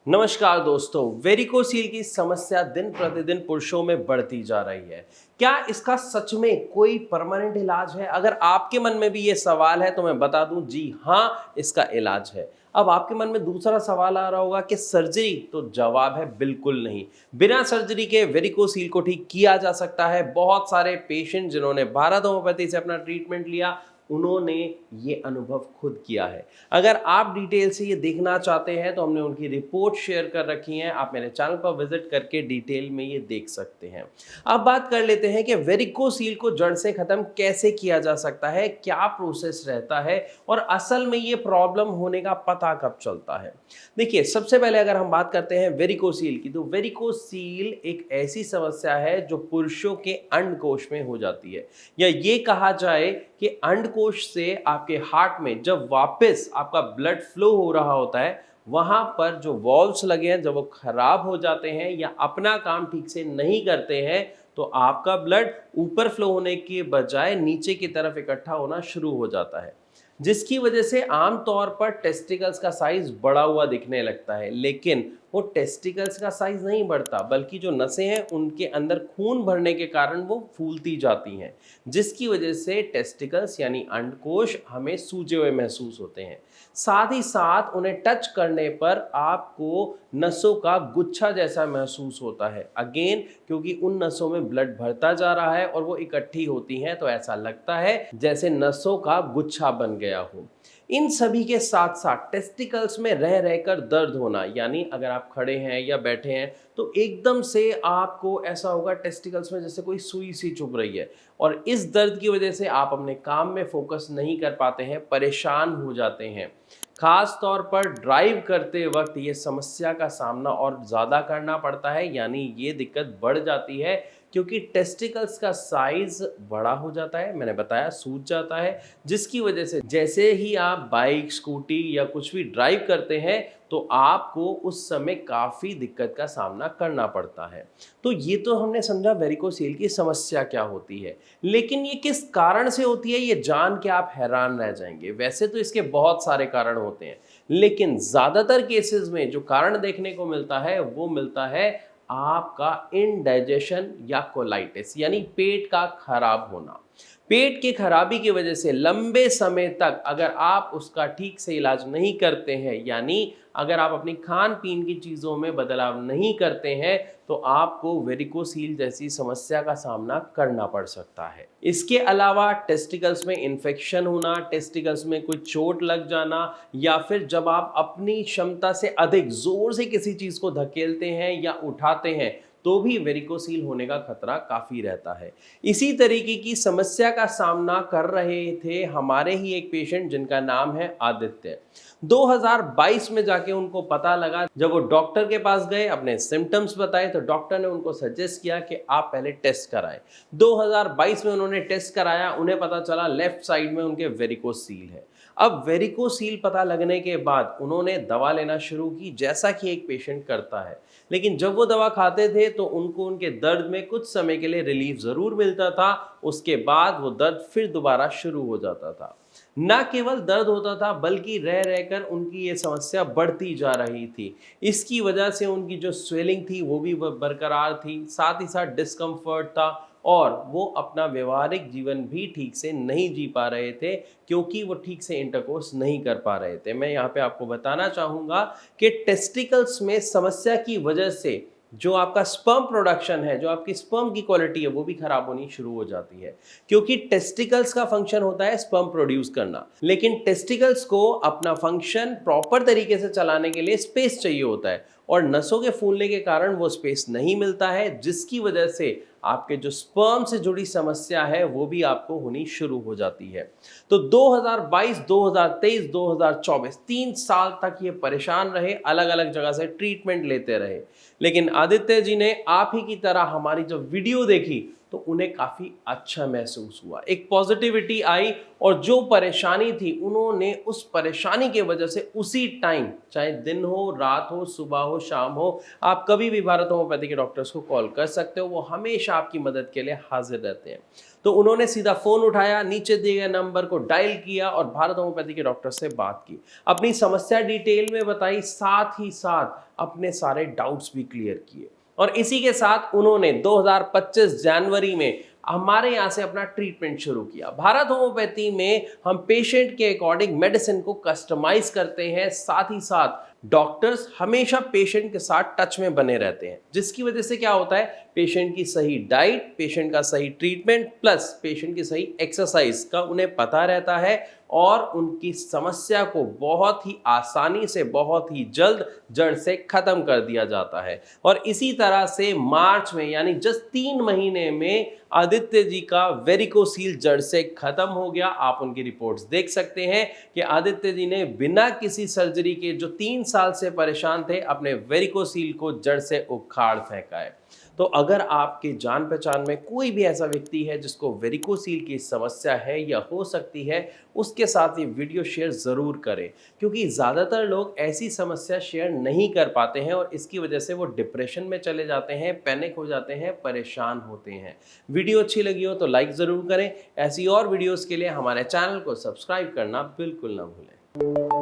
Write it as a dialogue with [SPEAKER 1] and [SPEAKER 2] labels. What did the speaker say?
[SPEAKER 1] नमस्कार दोस्तों, वेरिकोसील की समस्या दिन प्रतिदिन पुरुषों में बढ़ती जा रही है। क्या इसका सच में कोई परमानेंट इलाज है? अगर आपके मन में भी ये सवाल है तो मैं बता दूं, जी हाँ, इसका इलाज है। अब आपके मन में दूसरा सवाल आ रहा होगा कि सर्जरी? तो जवाब है बिल्कुल नहीं। बिना सर्जरी के वेरिकोसील को ठीक किया जा सकता है। बहुत सारे पेशेंट जिन्होंने भारत होम्योपैथी से अपना ट्रीटमेंट लिया, उन्होंने ये अनुभव खुद किया है। अगर आप डिटेल से ये देखना चाहते हैं तो हमने उनकी रिपोर्ट शेयर कर रखी है, आप मेरे चैनल पर विजिट करके डिटेल में ये देख सकते हैं। अब बात कर लेते हैं कि वेरिकोसील को जड़ से खत्म कैसे किया जा सकता है, क्या प्रोसेस रहता है और असल में ये प्रॉब्लम होने का पता कब चलता है। देखिए, सबसे पहले अगर हम बात करते हैं वेरिकोसील की, तो वेरिकोसील एक ऐसी समस्या है जो पुरुषों के अंडकोश में हो जाती है, या ये कहा जाए कि अंडकोश से आपके हार्ट में जब वापस आपका ब्लड फ्लो हो रहा होता है, वहां पर जो वॉल्व्स लगे हैं जब वो खराब हो जाते हैं या अपना काम ठीक से नहीं करते हैं, तो आपका ब्लड ऊपर फ्लो होने के बजाय नीचे की तरफ इकट्ठा होना शुरू हो जाता है, जिसकी वजह से आमतौर पर टेस्टिकल्स का साइज बढ़ा हुआ दिखने लगता है। लेकिन वो टेस्टिकल्स का साइज नहीं बढ़ता, बल्कि जो नसें हैं उनके अंदर खून भरने के कारण वो फूलती जाती हैं, जिसकी वजह से टेस्टिकल्स यानी अंडकोश हमें सूजे हुए महसूस होते हैं। साथ ही साथ उन्हें टच करने पर आपको नसों का गुच्छा जैसा महसूस होता है, अगेन क्योंकि उन नसों में ब्लड भरता जा रहा है और वो इकट्ठी होती हैं, तो ऐसा लगता है जैसे नसों का गुच्छा बन गया हो। इन सभी के साथ साथ टेस्टिकल्स में रह रहकर दर्द होना, यानी अगर आप खड़े हैं या बैठे हैं तो एकदम से आपको ऐसा होगा टेस्टिकल्स में जैसे कोई सुई सी चुभ रही है, और इस दर्द की वजह से आप अपने काम में फोकस नहीं कर पाते हैं, परेशान हो जाते हैं। खास तौर पर ड्राइव करते वक्त ये समस्या का सामना और ज़्यादा करना पड़ता है, यानी ये दिक्कत बढ़ जाती है क्योंकि टेस्टिकल्स का साइज बड़ा हो जाता है, मैंने बताया सूज जाता है, जिसकी वजह से जैसे ही आप बाइक, स्कूटी या कुछ भी ड्राइव करते हैं तो आपको उस समय काफ़ी दिक्कत का सामना करना पड़ता है। तो ये तो हमने समझा वेरिकोसील की समस्या क्या होती है, लेकिन ये किस कारण से होती है ये जान के आप हैरान रह जाएंगे। वैसे तो इसके बहुत सारे कारण होते हैं, लेकिन ज़्यादातर केसेस में जो कारण देखने को मिलता है वो मिलता है आपका इनडाइजेशन या कोलाइटिस, यानी पेट का खराब होना। पेट की खराबी की वजह से लंबे समय तक अगर आप उसका ठीक से इलाज नहीं करते हैं, यानी अगर आप अपनी खान पीन की चीज़ों में बदलाव नहीं करते हैं, तो आपको वेरिकोसील जैसी समस्या का सामना करना पड़ सकता है। इसके अलावा टेस्टिकल्स में इन्फेक्शन होना, टेस्टिकल्स में कोई चोट लग जाना, या फिर जब आप अपनी क्षमता से अधिक जोर से किसी चीज़ को धकेलते हैं या उठाते हैं, तो भी वेरिकोसील होने का खतरा काफ़ी रहता है। इसी तरीके की समस्या का सामना कर रहे थे हमारे ही एक पेशेंट जिनका नाम है आदित्य। 2022 में जाके उनको पता लगा, जब वो डॉक्टर के पास गए, अपने सिम्टम्स बताए, तो डॉक्टर ने उनको सजेस्ट किया कि आप पहले टेस्ट कराएं। 2022 में उन्होंने टेस्ट कराया, उन्हें पता चला लेफ्ट साइड में उनके वेरिकोसील है। अब वेरिकोसील पता लगने के बाद उन्होंने दवा लेना शुरू की, जैसा कि एक पेशेंट करता है। लेकिन जब वो दवा खाते थे तो उनको उनके दर्द में कुछ समय के लिए रिलीफ ज़रूर मिलता था, उसके बाद वो दर्द फिर दोबारा शुरू हो जाता था। न केवल दर्द होता था, बल्कि रह रहकर उनकी ये समस्या बढ़ती जा रही थी। इसकी वजह से उनकी जो स्वेलिंग थी वो भी बरकरार थी, साथ ही साथ डिस्कम्फर्ट था, और वो अपना व्यवहारिक जीवन भी ठीक से नहीं जी पा रहे थे, क्योंकि वो ठीक से इंटरकोर्स नहीं कर पा रहे थे। मैं यहाँ पे आपको बताना चाहूँगा कि टेस्टिकल्स में समस्या की वजह से जो आपका स्पर्म प्रोडक्शन है, जो आपकी स्पर्म की क्वालिटी है, वो भी खराब होनी शुरू हो जाती है, क्योंकि टेस्टिकल्स का फंक्शन होता है स्पर्म प्रोड्यूस करना, लेकिन टेस्टिकल्स को अपना फंक्शन प्रॉपर तरीके से चलाने के लिए स्पेस चाहिए होता है, और नसों के फूलने के कारण वो स्पेस नहीं मिलता है, जिसकी वजह से आपके जो स्पर्म से जुड़ी समस्या है वो भी आपको होनी शुरू हो जाती है। तो 2022, 2023, 2024 3 साल तक ये परेशान रहे, अलग अलग जगह से ट्रीटमेंट लेते रहे। लेकिन आदित्य जी ने आप ही की तरह हमारी जब वीडियो देखी तो उन्हें काफ़ी अच्छा महसूस हुआ, एक पॉजिटिविटी आई और जो परेशानी थी उन्होंने उस परेशानी की वजह से उसी टाइम, चाहे दिन हो, रात हो, सुबह हो, शाम हो, आप कभी भी भारत होम्योपैथी के डॉक्टर्स को कॉल कर सकते हो, वो हमेशा आपकी मदद के लिए हाजिर रहते हैं। तो उन्होंने सीधा फ़ोन उठाया, नीचे दिए गए नंबर को डायल किया और भारत होम्योपैथी के डॉक्टर से बात की, अपनी समस्या डिटेल में बताई, साथ ही साथ अपने सारे डाउट्स भी क्लियर किए। और इसी के साथ उन्होंने 2025 जनवरी में हमारे यहाँ से अपना ट्रीटमेंट शुरू किया। भारत होम्योपैथी में हम पेशेंट के अकॉर्डिंग मेडिसिन को कस्टमाइज करते हैं, साथ ही साथ डॉक्टर्स हमेशा पेशेंट के साथ टच में बने रहते हैं, जिसकी वजह से क्या होता है, पेशेंट की सही डाइट, पेशेंट का सही ट्रीटमेंट प्लस पेशेंट की सही एक्सरसाइज का उन्हें पता रहता है और उनकी समस्या को बहुत ही आसानी से, बहुत ही जल्द जड़ से खत्म कर दिया जाता है। और इसी तरह से मार्च में, यानी जस्ट 3 महीने में, आदित्य जी का वेरिकोसील जड़ से खत्म हो गया। आप उनकी रिपोर्ट्स देख सकते हैं कि आदित्य जी ने बिना किसी सर्जरी के, जो 3 साल से परेशान थे, अपने वेरिकोसील को जड़ से उखाड़ फेंका है। तो अगर आपके जान पहचान में कोई भी ऐसा व्यक्ति है जिसको वेरिकोसील की समस्या है या हो सकती है, उसके साथ ये वीडियो शेयर ज़रूर करें, क्योंकि ज़्यादातर लोग ऐसी समस्या शेयर नहीं कर पाते हैं और इसकी वजह से वो डिप्रेशन में चले जाते हैं, पैनिक हो जाते हैं, परेशान होते हैं। वीडियो अच्छी लगी हो तो लाइक ज़रूर करें। ऐसी और वीडियोज़ के लिए हमारे चैनल को सब्सक्राइब करना बिल्कुल ना भूलें।